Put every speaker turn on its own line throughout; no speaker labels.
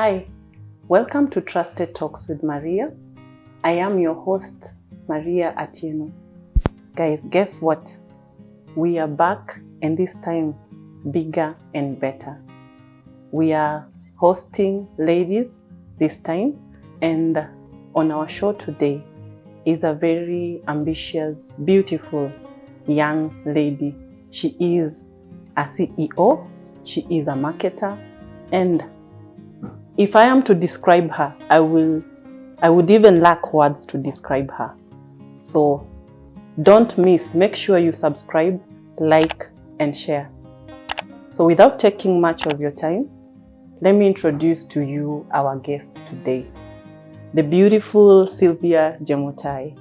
Hi, welcome to Trusted Talks with Maria. I am your host, Maria Atieno. Guys, guess what? We are back, and this time bigger and better. We are hosting ladies this time, and on our show today is a very ambitious, beautiful young lady. She is a CEO, she is a marketer, and if I am to describe her, I would even lack words to describe her. So don't miss, make sure you subscribe, like, and share. So without taking much of your time, let me introduce to you our guest today, the beautiful Sylvia Jemutai.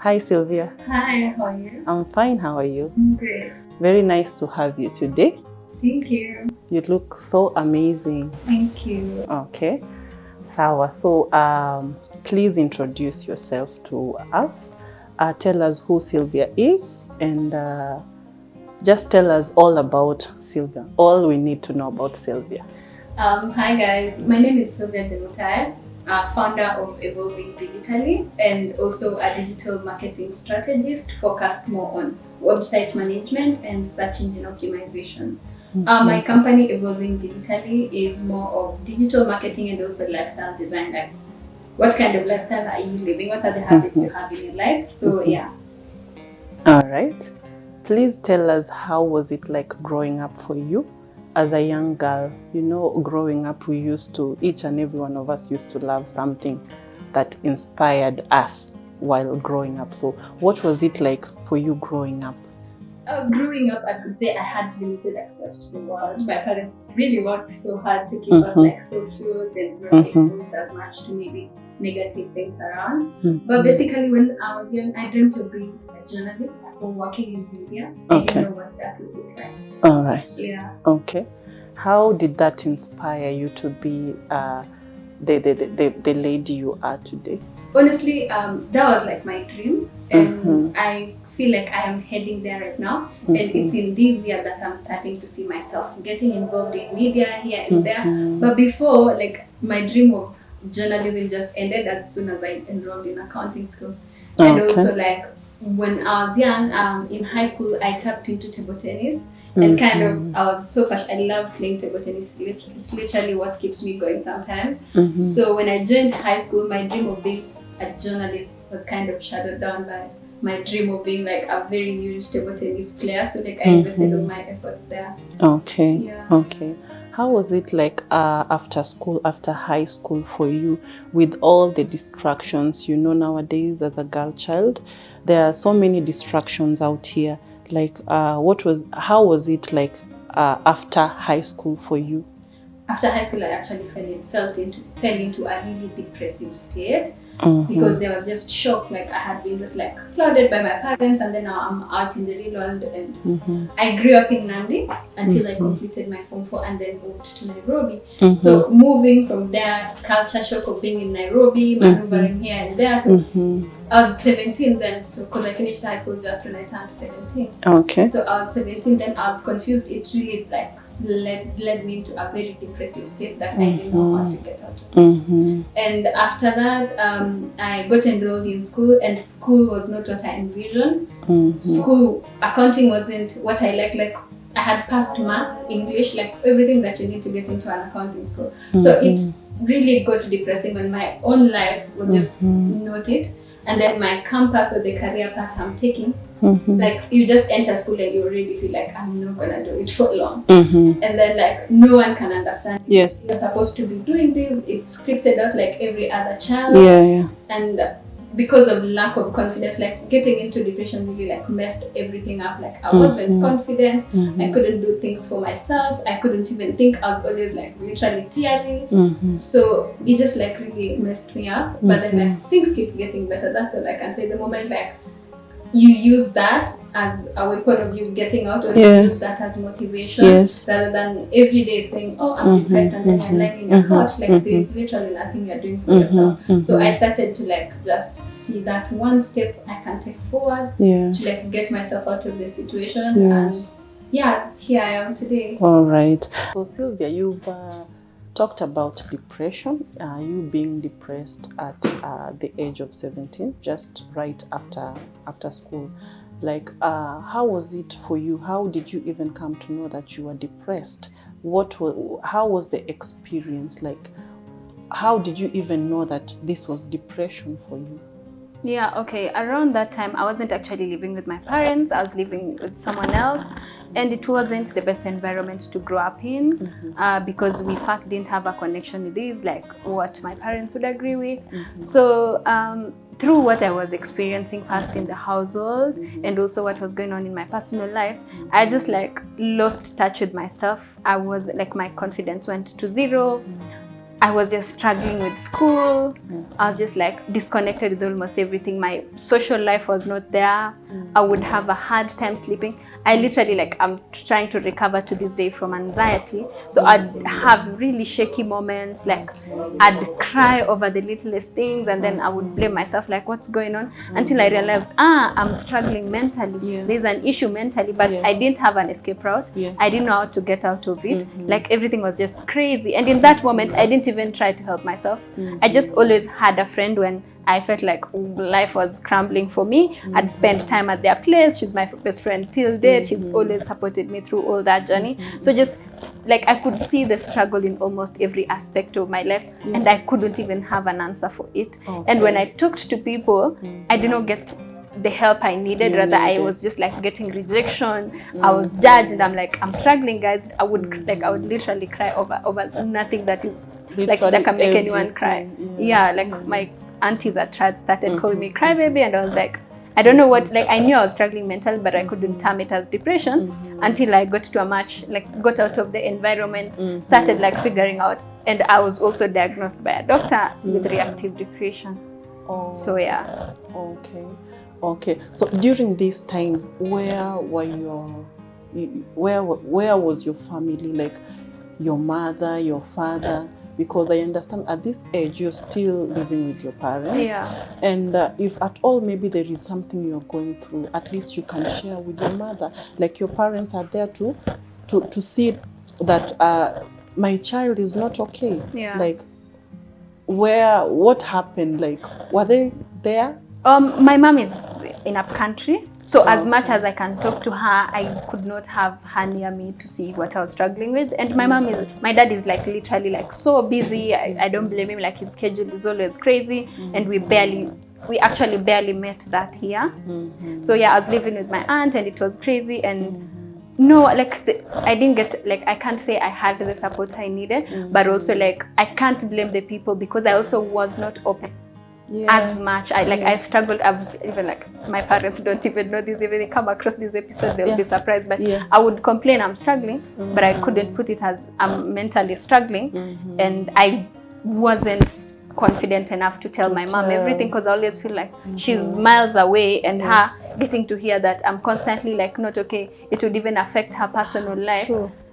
Hi, Sylvia.
Hi, how are you?
I'm fine, how are you?
I'm great.
Very nice to have you today.
Thank you.
You look so amazing.
Thank you.
Okay. Sawa. So please introduce yourself to us. Tell us who Sylvia is, and just tell us all about Sylvia. All we need to know about Sylvia.
Hi guys, my name is Sylvia Jemutai, founder of Evolving Digitally and also a digital marketing strategist focused more on website management and search engine optimization. My company Evolving Digitally is more of digital marketing and also lifestyle design. Like, what kind of lifestyle are you living? What are the habits you have in your life? So yeah.
All right. Please tell us, how was it like growing up for you as a young girl? You know, growing up, we used to, each and every one of us used to love something that inspired us while growing up. So what was it like for you growing up?
Growing up, I could say I had limited access to the world. My parents really worked so hard to keep us like so cute and not exposed as much to maybe negative things around. But basically, when I was young, I dreamt of being a journalist or working in media. I didn't know what that would look like.
All right.
Yeah.
Okay. How did that inspire you to be the lady you are today?
Honestly, that was like my dream, and I feel like I am heading there right now, and it's in this year that I'm starting to see myself getting involved in media here and there. But before, like, my dream of journalism just ended as soon as I enrolled in accounting school. And also, like, when I was young, in high school, I tapped into table tennis. And kind of, I was so passionate. I love playing table tennis. It's literally what keeps me going sometimes. So when I joined high school, my dream of being a journalist was kind of shadowed down by my dream of being like a very huge table tennis player. So like I invested all my efforts there.
Okay.
Yeah.
Okay. How was it like after school, after high school for you, with all the distractions? You know, nowadays as a girl child, there are so many distractions out here. Like, how was it like after high school for you?
After high school, I actually fell into a really depressive state. Because there was just shock, like I had been just like clouded by my parents, and then now I'm out in the real world. And I grew up in Nandi until I completed my Form 4 and then moved to Nairobi. So moving from there, culture shock of being in Nairobi, maneuvering here and there. So I was 17 then, so because I finished high school just when I turned 17.
Okay.
So I was 17 then, I was confused. It really like led me into a very depressive state that I didn't know how to get out of. And after that, I got enrolled in school, and school was not what I envisioned. School, accounting wasn't what I liked. Like, I had passed math, English, like everything that you need to get into an accounting school. So it really got depressing when my own life was just not it. And then my campus or the career path I'm taking, like, you just enter school and you already feel like, I'm not gonna do it for long. And then like no one can understand you.
Yes.
You're supposed to be doing this, it's scripted out like every other child. And because of lack of confidence, like getting into depression really like messed everything up. Like I wasn't confident, I couldn't do things for myself, I couldn't even think. I was always like literally teary. So it just like really messed me up. But then like things keep getting better. That's all I can say. The moment like you use that as a weapon of you getting out, or you use that as motivation, rather than every day saying, oh, I'm depressed, and then you're lying in your couch. Like there's literally nothing you're doing for yourself. So I started to like just see that one step I can take forward to like get myself out of the situation. And yeah, here I am today.
All right. So Sylvia, talked about depression, you being depressed at the age of 17, just right after school. Like, how was it for you? How did you even come to know that you were depressed? How was the experience? Like, how did you even know that this was depression for you?
Yeah, okay. Around that time, I wasn't actually living with my parents. I was living with someone else. And it wasn't the best environment to grow up in, because we first didn't have a connection with this, like what my parents would agree with. So through what I was experiencing first in the household and also what was going on in my personal life, I just like lost touch with myself. I was like, my confidence went to zero. I was just struggling with school. I was just like disconnected with almost everything. My social life was not there. I would have a hard time sleeping. I literally, like, I'm trying to recover to this day from anxiety. So I'd have really shaky moments, like I'd cry over the littlest things, and then I would blame myself, like, what's going on? Until I realized, I'm struggling mentally. There's an issue mentally, but I didn't have an escape route. I didn't know how to get out of it. Like, everything was just crazy. And in that moment, I didn't even try to help myself. I just always had a friend when I felt like life was crumbling for me. I'd spend time at their place. She's my best friend till date. She's always supported me through all that journey. So just like, I could see the struggle in almost every aspect of my life, and I couldn't even have an answer for it. And when I talked to people, I did not get the help I needed. Rather, I was just like getting rejection. I was judged, and I'm like, I'm struggling, guys. I would literally cry over nothing that is like that can make anyone cry. Like my aunties at church started calling me crybaby, and I was like, I don't know what, like, I knew I was struggling mentally, but I couldn't term it as depression until I got to a match, like got out of the environment, started like figuring out, and I was also diagnosed by a doctor with reactive depression. So yeah.
Okay. So during this time, where was your family, like your mother, your father? Because I understand at this age you're still living with your parents. And if at all maybe there is something you're going through, at least you can share with your mother. Like, your parents are there to see that my child is not okay. Like, what happened? Like, were they there?
My mom is in up country. So as much as I can talk to her, I could not have her near me to see what I was struggling with. And my dad is like literally like so busy. I don't blame him, like his schedule is always crazy. And we actually barely met that year. So yeah, I was living with my aunt, and it was crazy. And no, like I didn't get, like, I can't say I had the support I needed, but also like I can't blame the people, because I also was not open as much. I struggled. I was even like, my parents don't even know this. If they come across this episode, they'll be surprised. But I would complain I'm struggling, but I couldn't put it as I'm mentally struggling. And I wasn't confident enough to tell my mom everything, because I always feel like she's miles away, and her getting to hear that I'm constantly like not okay, it would even affect her personal life.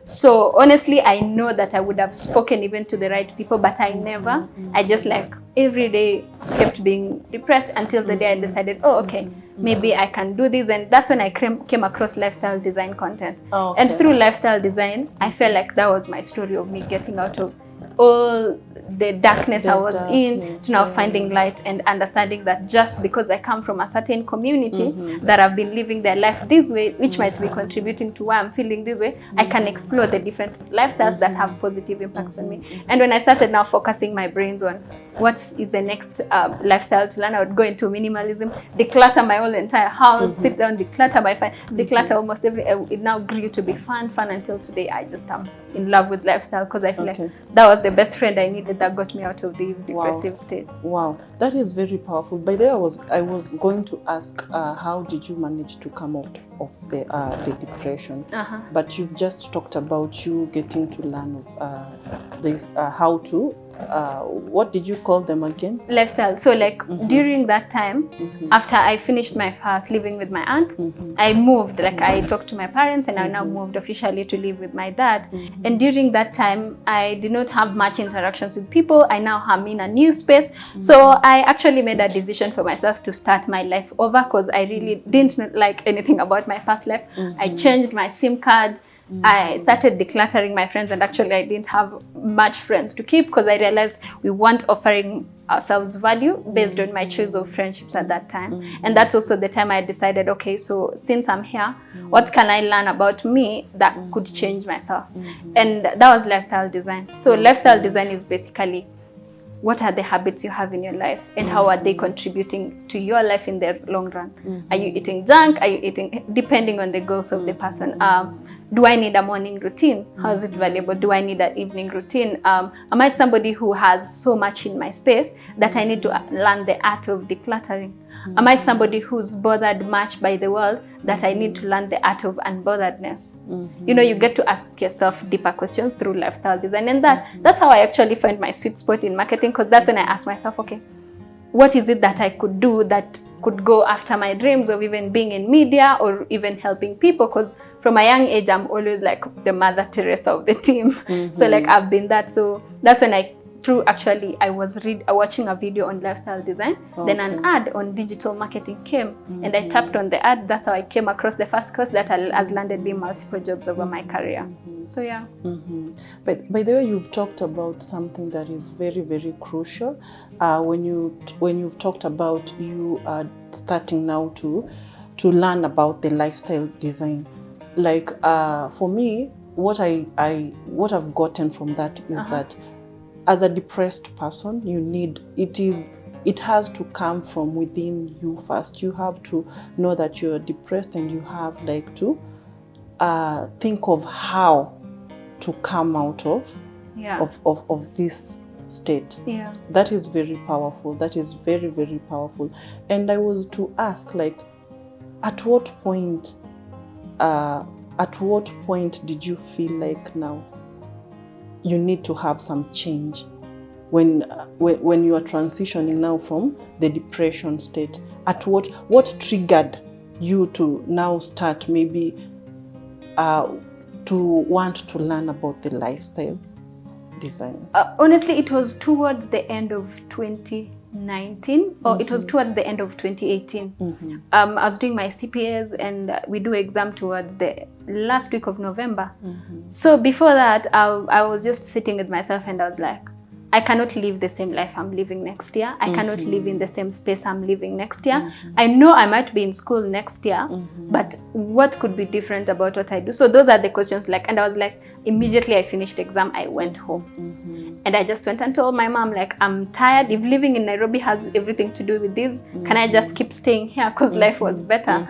So honestly, I know that I would have spoken even to the right people, but I never. I just like every day kept being depressed until the day I decided, oh, okay, maybe I can do this. And that's when I came across lifestyle design content. And through lifestyle design, I felt like that was my story of me getting out of all the darkness I was in, to now finding light and understanding that just because I come from a certain community that have been living their life this way, which might be contributing to why I'm feeling this way, I can explore the different lifestyles that have positive impacts on me. And when I started now focusing my brains on what is the next lifestyle to learn, I would go into minimalism, declutter my whole entire house, sit down, declutter my phone, declutter almost every. It now grew to be fun until today. I just am in love with lifestyle, because I feel like that was the best friend I needed that got me out of this depressive state.
Wow, that is very powerful. By the way, I was going to ask, how did you manage to come out of the depression? But you've just talked about you getting to learn of this, how to. What did you call them again?
Lifestyle. So like during that time, after I finished my first living with my aunt, I moved, like I talked to my parents, and I now moved officially to live with my dad. And during that time, I did not have much interactions with people. I now am in a new space. So I actually made a decision for myself to start my life over, because I really didn't like anything about my past life. I changed my SIM card. I started decluttering my friends, and actually I didn't have much friends to keep because I realized we weren't offering ourselves value based on my choice of friendships at that time. And that's also the time I decided, okay, so since I'm here, what can I learn about me that could change myself? And that was lifestyle design. So lifestyle design is basically, what are the habits you have in your life and how are they contributing to your life in the long run? Are you eating junk? Are you eating, depending on the goals of the person? Do I need a morning routine? How is it valuable? Do I need an evening routine? Am I somebody who has so much in my space that I need to learn the art of decluttering? Am I somebody who's bothered much by the world that I need to learn the art of unbotheredness? You know, you get to ask yourself deeper questions through lifestyle design. And that's how I actually find my sweet spot in marketing, because that's when I ask myself, okay, what is it that I could do that could go after my dreams of even being in media or even helping people? Because from a young age, I'm always like the Mother Teresa of the team. So like I've been that. So that's when I was watching a video on lifestyle design, then an ad on digital marketing came, and I tapped on the ad. That's how I came across the first course that has landed me multiple jobs over my career. So yeah.
But by the way, you've talked about something that is very, very crucial. When you've talked about you are starting now to learn about the lifestyle design. Like for me, what I've gotten from that is that as a depressed person, it has to come from within you first. You have to know that you're depressed, and you have like to think of how to come out of this state.
Yeah.
That is very powerful. That is very, very powerful. And I was to ask, like, at what point did you feel like now you need to have some change when you are transitioning now from the depression state? At what triggered you to now start maybe to want to learn about the lifestyle design?
Honestly, it was towards the end of 2019, or it was towards the end of 2018. I was doing my CPAs, and we do exam towards the last week of November. So before that, I was just sitting with myself, and I was like, I cannot live the same life I'm living next year. I cannot live in the same space I'm living next year. I know I might be in school next year, but what could be different about what I do? So those are the questions. Like, and I was like, immediately I finished the exam, I went home. And I just went and told my mom, like, I'm tired. If living in Nairobi has everything to do with this, can I just keep staying here? Because life was better.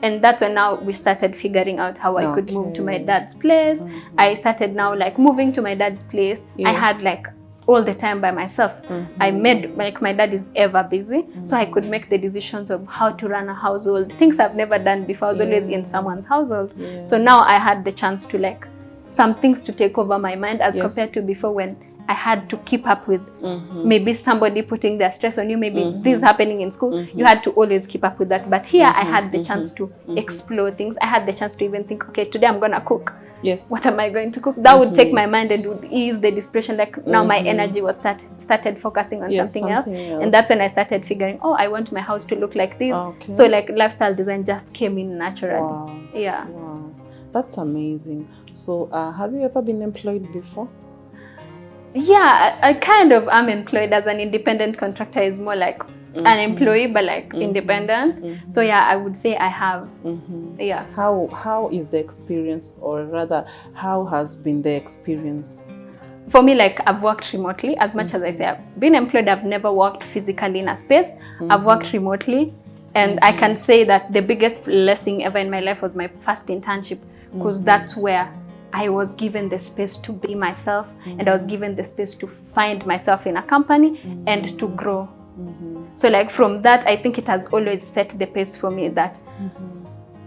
And that's when now we started figuring out how I could move to my dad's place. I started now like moving to my dad's place. I had like all the time by myself. I made, like, my dad is ever busy, so I could make the decisions of how to run a household, things I've never done before. I was always in someone's household. So now I had the chance to, like, some things to take over my mind as compared to before, when I had to keep up with maybe somebody putting their stress on you, maybe this happening in school. You had to always keep up with that. But here I had the chance to explore things. I had the chance to even think, okay, today I'm gonna cook. What am I going to cook? That would take my mind and would ease the depression. Like, now my energy was started focusing on something else. And that's when I started figuring, oh, I want my house to look like this. So like lifestyle design just came in naturally.
Wow, that's amazing. So have you ever been employed before?
Yeah, I kind of am employed as an independent contractor. Is more like an employee, but like independent. So yeah, I would say I have. Yeah. How
is the experience, or rather, how has been the experience?
For me, like, I've worked remotely. As much as I say I've been employed, I've never worked physically in a space. I've worked remotely, and I can say that the biggest blessing ever in my life was my first internship, because that's where I was given the space to be myself, and I was given the space to find myself in a company and to grow. So like from that, I think it has always set the pace for me that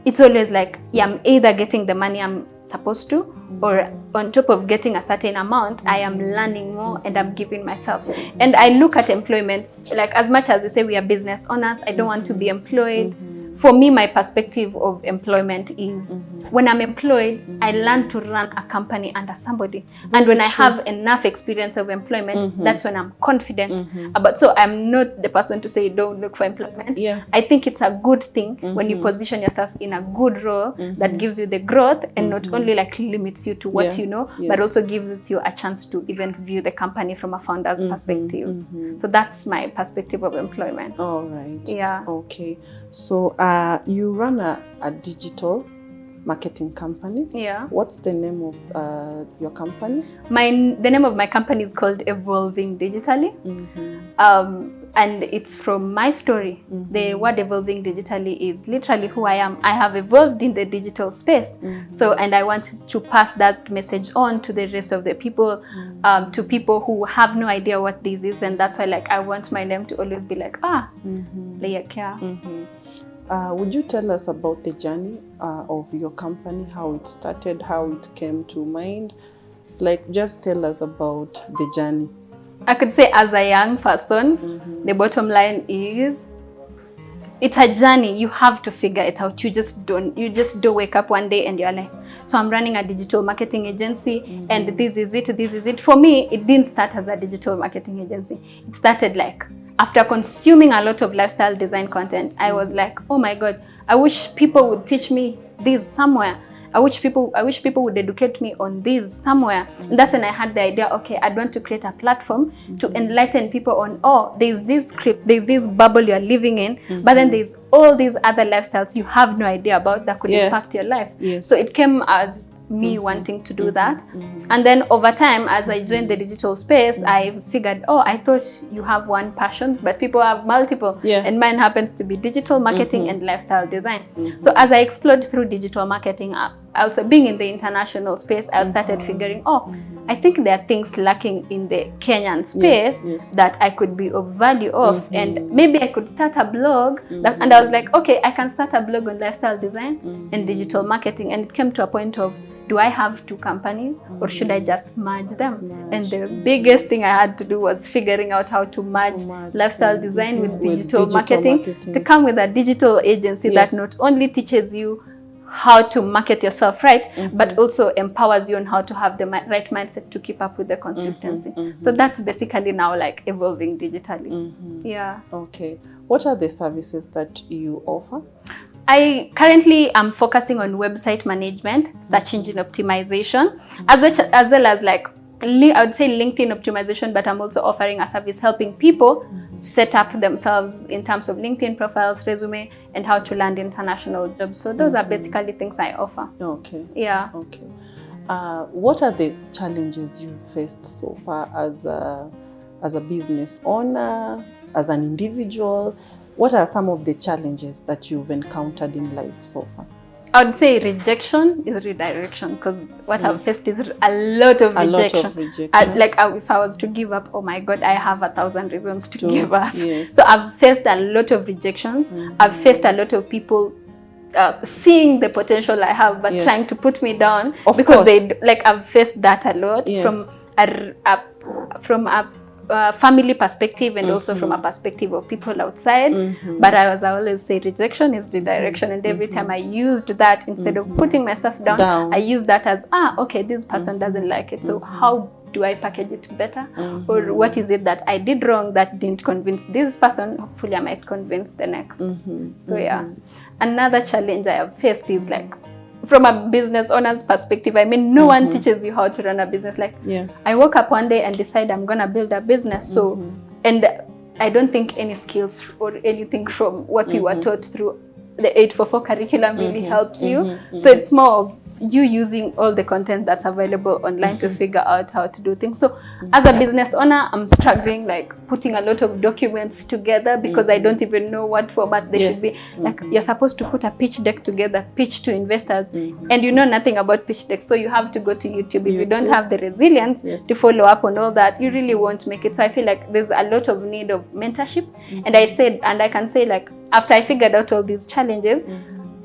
it's always like, yeah, I'm either getting the money I'm supposed to, or on top of getting a certain amount, I am learning more and I'm giving myself. And I look at employments, like, as much as we say we are business owners, I don't want to be employed. for me, my perspective of employment is when I'm employed, I learn to run a company under somebody. And when I have enough experience of employment, that's when I'm confident about. So I'm not the person to say don't look for employment. I think it's a good thing when you position yourself in a good role that gives you the growth and not only like limits you to what you know, but also gives you a chance to even view the company from a founder's perspective. So that's my perspective of employment.
All right.
Yeah.
Okay. So you run a digital marketing company.
Yeah.
What's the name of your company?
The name of my company is called Evolving Digitally. And it's from my story. The word evolving digitally is literally who I am. I have evolved in the digital space. So, and I want to pass that message on to the rest of the people, to people who have no idea what this is. And that's why like I want my name to always be like,
would you tell us about the journey of your company, how it started, how it came to mind? Like, just tell us about the journey.
I could say as a young person, the bottom line is it's a journey. You have to figure it out. You just don't wake up one day and you're like, so I'm running a digital marketing agency and this is it. For me, it didn't start as a digital marketing agency. It started like after consuming a lot of lifestyle design content. I was like, oh my God, I wish people would teach me this somewhere. I wish people would educate me on this somewhere. And that's when I had the idea, okay, I'd want to create a platform to enlighten people on, oh, there's this script, there's this bubble you're living in, but then there's all these other lifestyles you have no idea about that could impact your life. So it came as me wanting to do that. And then over time, as I joined the digital space, I figured, oh, I thought you have one passion, but people have multiple. And mine happens to be digital marketing and lifestyle design. So as I explored through digital marketing, also being in the international space, I started figuring, oh, I think there are things lacking in the Kenyan space that I could be of value of, and maybe I could start a blog. And I was like, okay, I can start a blog on lifestyle design and digital marketing. And it came to a point of, do I have two companies or should I just merge them? And the biggest thing I had to do was figuring out how to merge lifestyle design with digital marketing to come with a digital agency that not only teaches you how to market yourself right, but also empowers you on how to have the right mindset to keep up with the consistency. So that's basically now like evolving digitally. Yeah.
Okay. What are the services that you offer?
I currently am focusing on website management, search engine optimization, as well as like, I would say LinkedIn optimization, but I'm also offering a service helping people set up themselves in terms of LinkedIn profiles, resume, and how to land international jobs. So those are basically things I offer.
Okay.
Yeah.
Okay. What are the challenges you've faced so far as a business owner, as an individual? What are some of the challenges that you've encountered in life so far?
I would say rejection is redirection, because what I've faced is a lot of rejection. If I was to give up, oh my God, I have 1,000 reasons to give up. So I've faced a lot of rejections. I've faced a lot of people seeing the potential I have, but trying to put me down because I've faced that a lot from a family perspective and also from a perspective of people outside. But I always say rejection is redirection, and every time I used that, instead of putting myself down, I use that as, okay, this person doesn't like it, so how do I package it better? Or what is it that I did wrong that didn't convince this person? Hopefully I might convince the next. So yeah, another challenge I have faced is like, from a business owner's perspective, I mean, no one teaches you how to run a business. Like, I woke up one day and decide I'm gonna build a business. So, and I don't think any skills or anything from what we were taught through the 844 curriculum really helps you. So it's more of you using all the content that's available online to figure out how to do things. So as a business owner, I'm struggling, like putting a lot of documents together because I don't even know what format they should be. Like, you're supposed to put a pitch deck together, pitch to investors, and you know nothing about pitch decks. So you have to go to YouTube. If you don't have the resilience to follow up on all that, you really won't make it. So I feel like there's a lot of need of mentorship. And I can say, like, after I figured out all these challenges,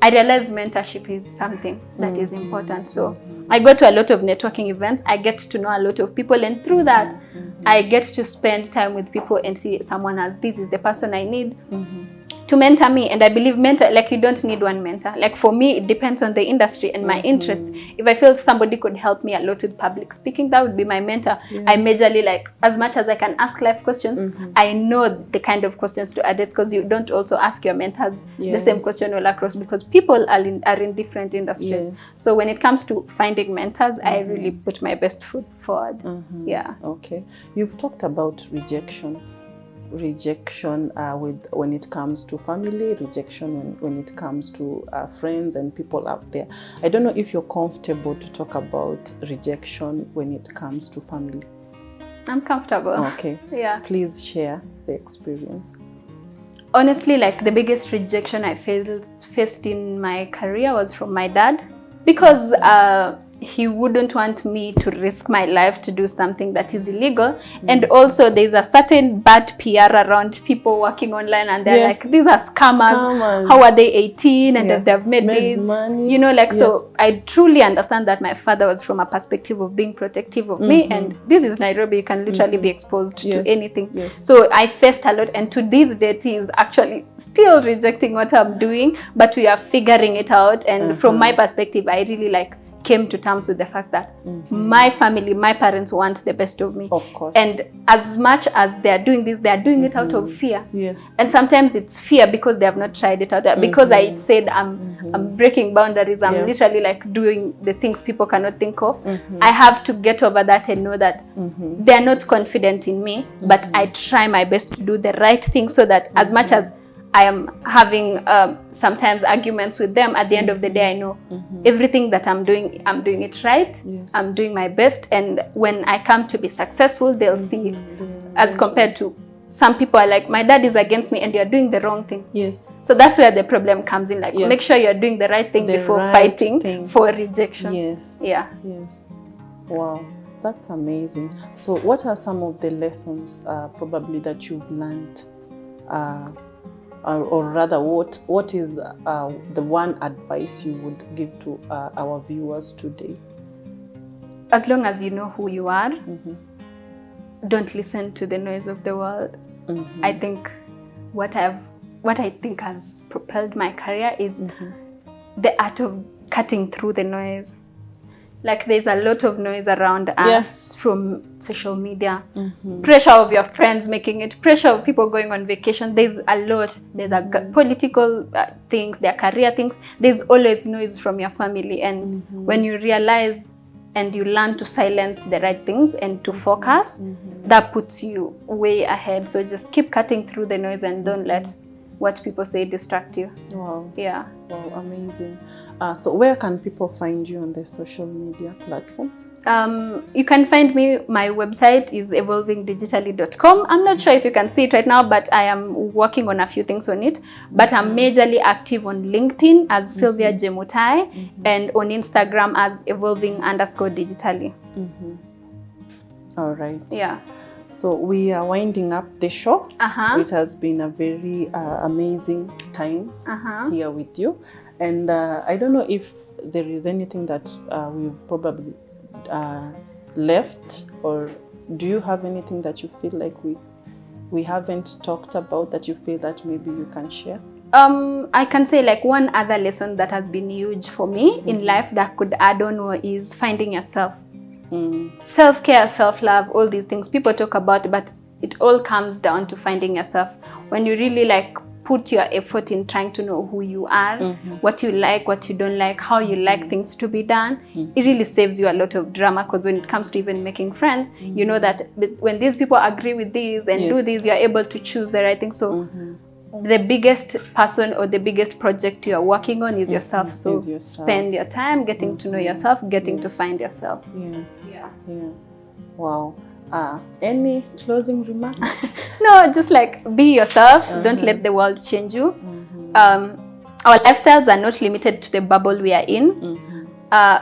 I realized mentorship is something that is important. So I go to a lot of networking events. I get to know a lot of people, and through that, I get to spend time with people and see someone as, this is the person I need to mentor me. And I believe like you don't need one mentor. Like for me, it depends on the industry and my interest. If I feel somebody could help me a lot with public speaking, that would be my mentor. I majorly, like, as much as I can ask life questions, I know the kind of questions to address, because you don't also ask your mentors the same question all across, because people are in different industries. So when it comes to finding mentors, I really put my best foot forward. Yeah.
Okay. You've talked about rejection when it comes to family, rejection when it comes to friends and people out there. I don't know if you're comfortable to talk about rejection when it comes to family.
I'm comfortable.
Okay.
Yeah.
Please share the experience.
Honestly, like, the biggest rejection I faced in my career was from my dad, because he wouldn't want me to risk my life to do something that is illegal. And also there's a certain bad PR around people working online, and they're like, these are scammers. How are they 18 and they've made this money? You know, like, so I truly understand that my father was from a perspective of being protective of me, and this is Nairobi, you can literally be exposed to anything. So I faced a lot, and to this date he is actually still rejecting what I'm doing, but we are figuring it out. And from my perspective, I really came to terms with the fact that my family, my parents want the best of me. Of course. And as much as they are doing this, they are doing it out of fear. Yes. And sometimes it's fear because they have not tried it out. Because I said I'm breaking boundaries. I'm literally doing the things people cannot think of. I have to get over that and know that they are not confident in me, but I try my best to do the right thing, so that as much as I am having sometimes arguments with them, at the end of the day, I know everything that I'm doing it right. I'm doing my best. And when I come to be successful, they'll see it. As compared to some people are like, my dad is against me and you're doing the wrong thing. Yes. So that's where the problem comes in. Like, make sure you're doing the right thing before fighting for rejection. Yes. Yeah. Yes.
Wow. That's amazing. So what are some of the lessons probably that you've learned? Or rather, what is the one advice you would give to our viewers today?
As long as you know who you are, don't listen to the noise of the world. I think what I think has propelled my career is the art of cutting through the noise. Like, there's a lot of noise around us from social media, pressure of your friends making it, pressure of people going on vacation. There's a lot. There's political things, there are career things. There's always noise from your family. And when you realize and you learn to silence the right things and to focus, that puts you way ahead. So just keep cutting through the noise and don't let what people say distract you. Wow. Yeah.
Wow, amazing. So where can people find you on the social media platforms?
You can find me, my website is evolvingdigitally.com. I'm not sure if you can see it right now, but I am working on a few things on it. But I'm majorly active on LinkedIn as Sylvia Jemutai and on Instagram as evolving_digitally.
All right.
Yeah.
So we are winding up the show. It has been a very amazing time here with you. And I don't know if there is anything that we've probably left, or do you have anything that you feel like we haven't talked about that you feel that maybe you can share?
I can say, like, one other lesson that has been huge for me in life that could add on is finding yourself. Self-care, self-love, all these things people talk about, but it all comes down to finding yourself. When you really put your effort in trying to know who you are, what you like, what you don't like, how you like things to be done, it really saves you a lot of drama. Because when it comes to even making friends, you know that when these people agree with this and do this, you're able to choose the right thing. So the biggest person or the biggest project you are working on is yourself. So spend your time getting to know yourself, getting to find yourself.
Yeah. Wow. Any closing remarks?
No, just be yourself. Don't let the world change you. Our lifestyles are not limited to the bubble we are in.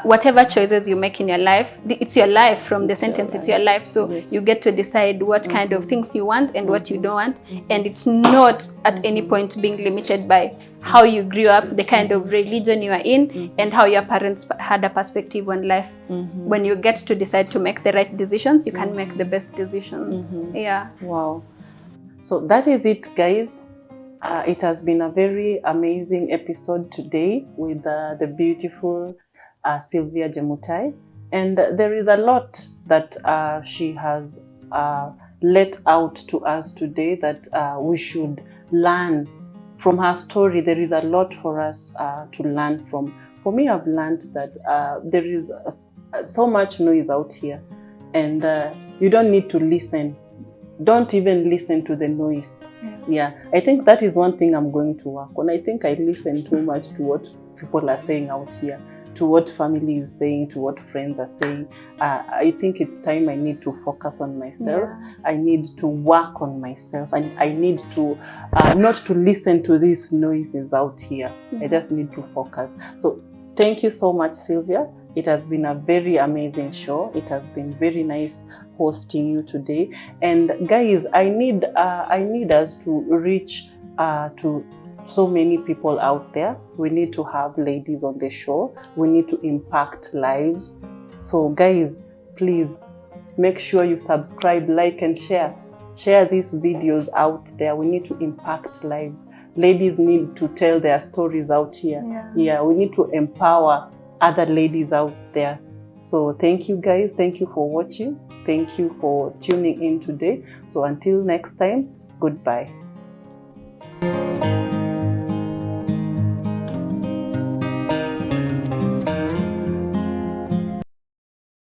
Whatever choices you make in your life, it's your life. From the sentence, it's your life. So you get to decide what kind of things you want and what you don't want. And it's not at any point being limited by how you grew up, the kind of religion you are in, and how your parents had a perspective on life. When you get to decide to make the right decisions, you can make the best decisions. Yeah.
Wow. So that is it, guys. It has been a very amazing episode today with the beautiful Sylvia Jemutai. And there is a lot that she has let out to us today that we should learn from her story. There is a lot for us to learn from. For me, I've learned that there is so much noise out here, and you don't need to listen. Don't even listen to the noise. Yeah, I think that is one thing I'm going to work on. I think I listen too much to what people are saying out here, to what family is saying, to what friends are saying. I think it's time I need to focus on myself. Yeah. I need to work on myself, and I need to not to listen to these noises out here. I just need to focus. So thank you so much, Sylvia. It has been a very amazing show. It has been very nice hosting you today. And guys, I need us to reach to so many people out there. We need to have ladies on the show. We need to impact lives. So guys, please make sure you subscribe, like, and share. Share these videos out there. We need to impact lives. Ladies need to tell their stories out here. Yeah, we need to empower other ladies out there. So thank you guys. Thank you for watching. Thank you for tuning in today. So until next time, goodbye.